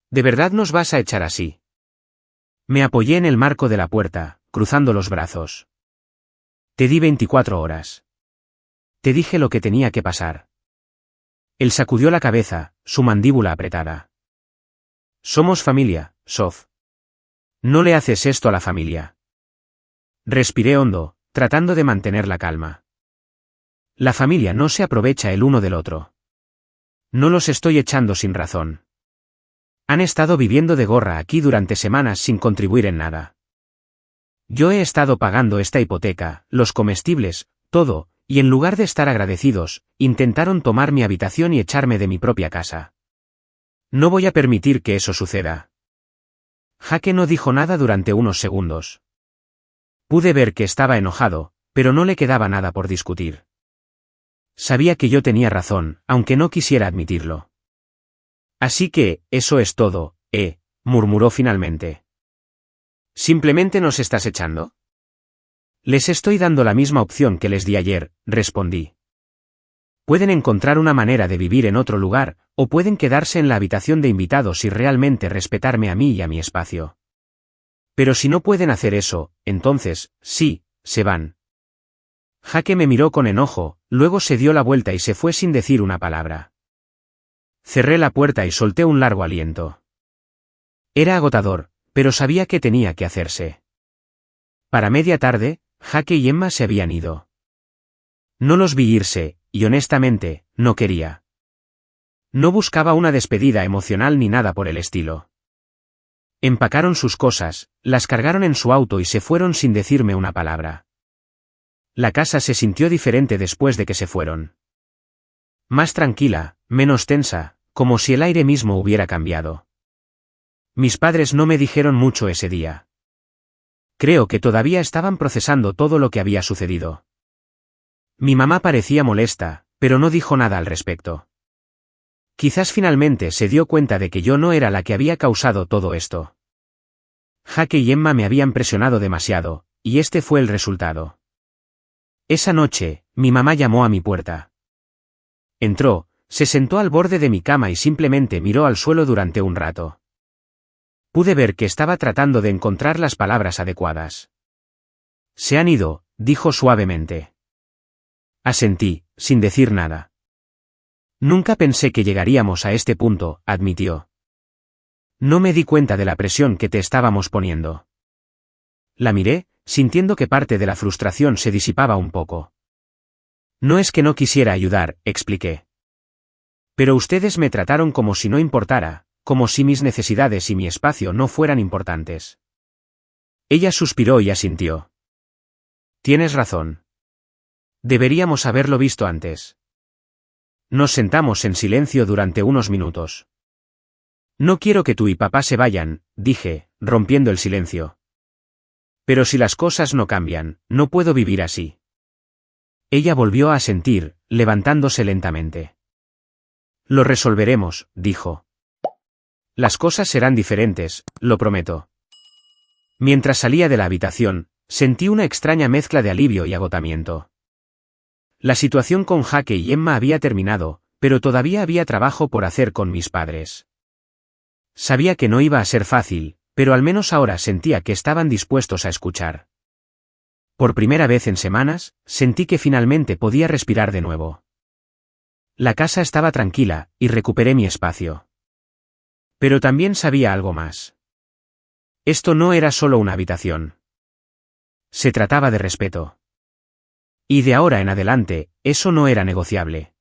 ¿De verdad nos vas a echar así? Me apoyé en el marco de la puerta, cruzando los brazos. Te di 24 horas. Te dije lo que tenía que pasar. Él sacudió la cabeza, su mandíbula apretada. Somos familia, Sof. No le haces esto a la familia. Respiré hondo, tratando de mantener la calma. La familia no se aprovecha el uno del otro. No los estoy echando sin razón. Han estado viviendo de gorra aquí durante semanas sin contribuir en nada. Yo he estado pagando esta hipoteca, los comestibles, todo, y en lugar de estar agradecidos, intentaron tomar mi habitación y echarme de mi propia casa. No voy a permitir que eso suceda. Jake no dijo nada durante unos segundos. Pude ver que estaba enojado, pero no le quedaba nada por discutir. Sabía que yo tenía razón, aunque no quisiera admitirlo. Así que, eso es todo, murmuró finalmente. ¿Simplemente nos estás echando? Les estoy dando la misma opción que les di ayer, respondí. Pueden encontrar una manera de vivir en otro lugar, o pueden quedarse en la habitación de invitados y realmente respetarme a mí y a mi espacio. Pero si no pueden hacer eso, entonces, sí, se van. Jake me miró con enojo, luego se dio la vuelta y se fue sin decir una palabra. Cerré la puerta y solté un largo aliento. Era agotador, pero sabía que tenía que hacerse. Para media tarde, Jake y Emma se habían ido. No los vi irse, y honestamente, no quería. No buscaba una despedida emocional ni nada por el estilo. Empacaron sus cosas, las cargaron en su auto y se fueron sin decirme una palabra. La casa se sintió diferente después de que se fueron. Más tranquila, menos tensa, como si el aire mismo hubiera cambiado. Mis padres no me dijeron mucho ese día. Creo que todavía estaban procesando todo lo que había sucedido. Mi mamá parecía molesta, pero no dijo nada al respecto. Quizás finalmente se dio cuenta de que yo no era la que había causado todo esto. Jake y Emma me habían presionado demasiado, y este fue el resultado. Esa noche, mi mamá llamó a mi puerta. Entró, se sentó al borde de mi cama y simplemente miró al suelo durante un rato. Pude ver que estaba tratando de encontrar las palabras adecuadas. Se han ido, dijo suavemente. Asentí, sin decir nada. Nunca pensé que llegaríamos a este punto, admitió. No me di cuenta de la presión que te estábamos poniendo. La miré, sintiendo que parte de la frustración se disipaba un poco. No es que no quisiera ayudar, expliqué. Pero ustedes me trataron como si no importara, como si mis necesidades y mi espacio no fueran importantes. Ella suspiró y asintió. Tienes razón. Deberíamos haberlo visto antes. Nos sentamos en silencio durante unos minutos. No quiero que tú y papá se vayan, dije, rompiendo el silencio. Pero si las cosas no cambian, no puedo vivir así. Ella volvió a asentir, levantándose lentamente. Lo resolveremos, dijo. Las cosas serán diferentes, lo prometo. Mientras salía de la habitación, sentí una extraña mezcla de alivio y agotamiento. La situación con Jake y Emma había terminado, pero todavía había trabajo por hacer con mis padres. Sabía que no iba a ser fácil, pero al menos ahora sentía que estaban dispuestos a escuchar. Por primera vez en semanas, sentí que finalmente podía respirar de nuevo. La casa estaba tranquila, y recuperé mi espacio. Pero también sabía algo más. Esto no era solo una habitación. Se trataba de respeto. Y de ahora en adelante, eso no era negociable.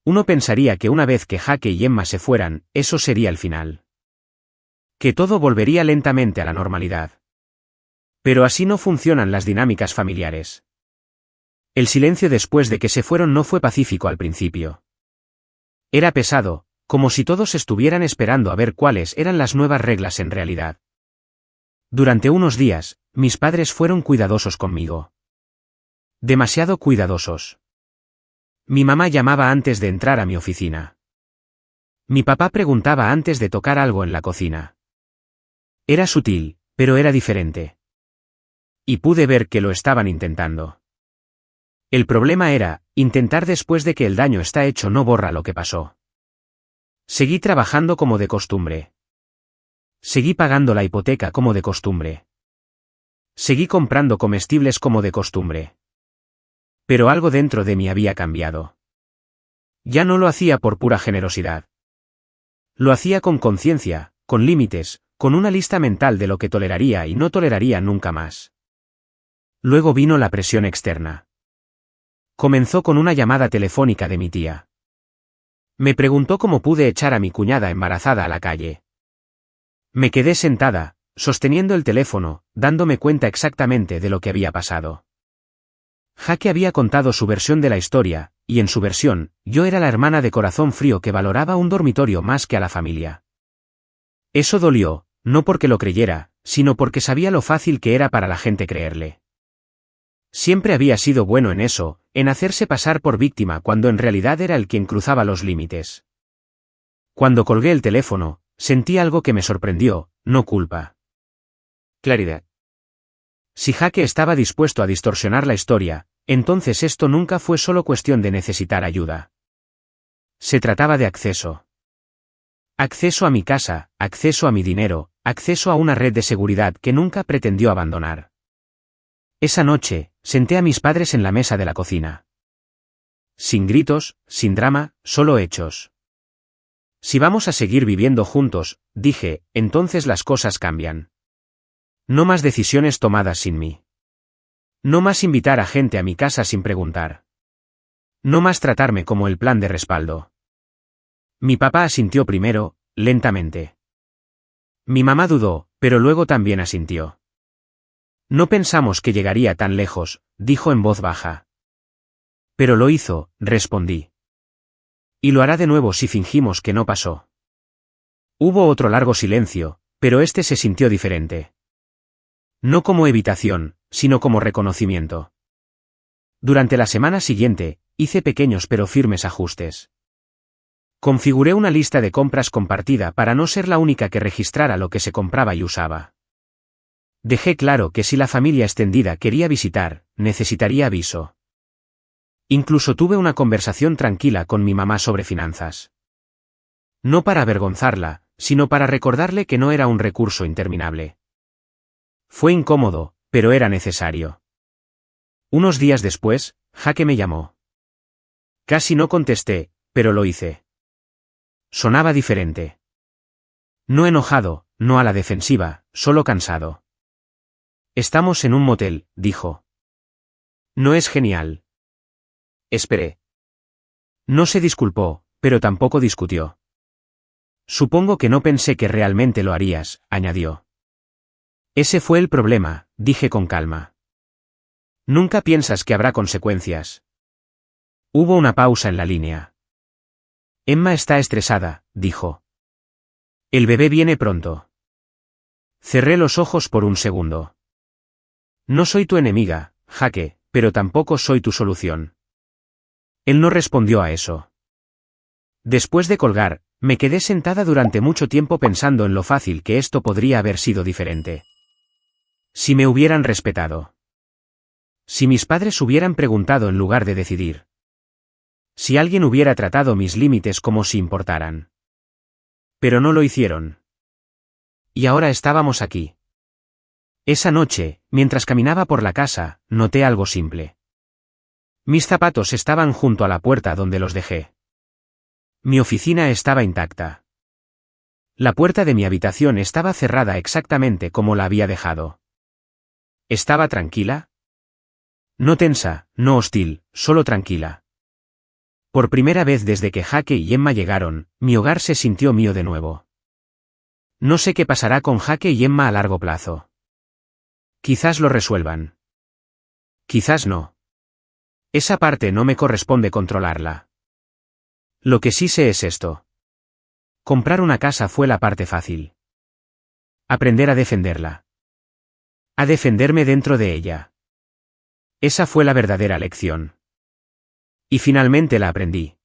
Uno pensaría que una vez que Jake y Emma se fueran, eso sería el final. Que todo volvería lentamente a la normalidad. Pero así no funcionan las dinámicas familiares. El silencio después de que se fueron no fue pacífico al principio. Era pesado, como si todos estuvieran esperando a ver cuáles eran las nuevas reglas en realidad. Durante unos días, mis padres fueron cuidadosos conmigo. Demasiado cuidadosos. Mi mamá llamaba antes de entrar a mi oficina. Mi papá preguntaba antes de tocar algo en la cocina. Era sutil, pero era diferente. Y pude ver que lo estaban intentando. El problema era, intentar después de que el daño está hecho no borra lo que pasó. Seguí trabajando como de costumbre. Seguí pagando la hipoteca como de costumbre. Seguí comprando comestibles como de costumbre. Pero algo dentro de mí había cambiado. Ya no lo hacía por pura generosidad. Lo hacía con conciencia, con límites, con una lista mental de lo que toleraría y no toleraría nunca más. Luego vino la presión externa. Comenzó con una llamada telefónica de mi tía. Me preguntó cómo pude echar a mi cuñada embarazada a la calle. Me quedé sentada, sosteniendo el teléfono, dándome cuenta exactamente de lo que había pasado. Jake había contado su versión de la historia, y en su versión, yo era la hermana de corazón frío que valoraba un dormitorio más que a la familia. Eso dolió, no porque lo creyera, sino porque sabía lo fácil que era para la gente creerle. Siempre había sido bueno en eso, en hacerse pasar por víctima cuando en realidad era el quien cruzaba los límites. Cuando colgué el teléfono, sentí algo que me sorprendió, no culpa. Claridad. Si Jake estaba dispuesto a distorsionar la historia, entonces esto nunca fue solo cuestión de necesitar ayuda. Se trataba de acceso. Acceso a mi casa, acceso a mi dinero, acceso a una red de seguridad que nunca pretendió abandonar. Esa noche, senté a mis padres en la mesa de la cocina. Sin gritos, sin drama, solo hechos. Si vamos a seguir viviendo juntos, dije, entonces las cosas cambian. No más decisiones tomadas sin mí. No más invitar a gente a mi casa sin preguntar. No más tratarme como el plan de respaldo. Mi papá asintió primero, lentamente. Mi mamá dudó, pero luego también asintió. No pensamos que llegaría tan lejos, dijo en voz baja. Pero lo hizo, respondí. Y lo hará de nuevo si fingimos que no pasó. Hubo otro largo silencio, pero este se sintió diferente. No como evitación, sino como reconocimiento. Durante la semana siguiente, hice pequeños pero firmes ajustes. Configuré una lista de compras compartida para no ser la única que registrara lo que se compraba y usaba. Dejé claro que si la familia extendida quería visitar, necesitaría aviso. Incluso tuve una conversación tranquila con mi mamá sobre finanzas. No para avergonzarla, sino para recordarle que no era un recurso interminable. Fue incómodo, pero era necesario. Unos días después, Jake me llamó. Casi no contesté, pero lo hice. Sonaba diferente. No enojado, no a la defensiva, solo cansado. Estamos en un motel, dijo. No es genial. Esperé. No se disculpó, pero tampoco discutió. Supongo que no pensé que realmente lo harías, añadió. Ese fue el problema, dije con calma. Nunca piensas que habrá consecuencias. Hubo una pausa en la línea. Emma está estresada, dijo. El bebé viene pronto. Cerré los ojos por un segundo. No soy tu enemiga, Jake, pero tampoco soy tu solución. Él no respondió a eso. Después de colgar, me quedé sentada durante mucho tiempo pensando en lo fácil que esto podría haber sido diferente. Si me hubieran respetado. Si mis padres hubieran preguntado en lugar de decidir. Si alguien hubiera tratado mis límites como si importaran. Pero no lo hicieron. Y ahora estábamos aquí. Esa noche, mientras caminaba por la casa, noté algo simple. Mis zapatos estaban junto a la puerta donde los dejé. Mi oficina estaba intacta. La puerta de mi habitación estaba cerrada exactamente como la había dejado. ¿Estaba tranquila? No tensa, no hostil, solo tranquila. Por primera vez desde que Jake y Emma llegaron, mi hogar se sintió mío de nuevo. No sé qué pasará con Jake y Emma a largo plazo. Quizás lo resuelvan. Quizás no. Esa parte no me corresponde controlarla. Lo que sí sé es esto. Comprar una casa fue la parte fácil. Aprender a defenderla. A defenderme dentro de ella. Esa fue la verdadera lección. Y finalmente la aprendí.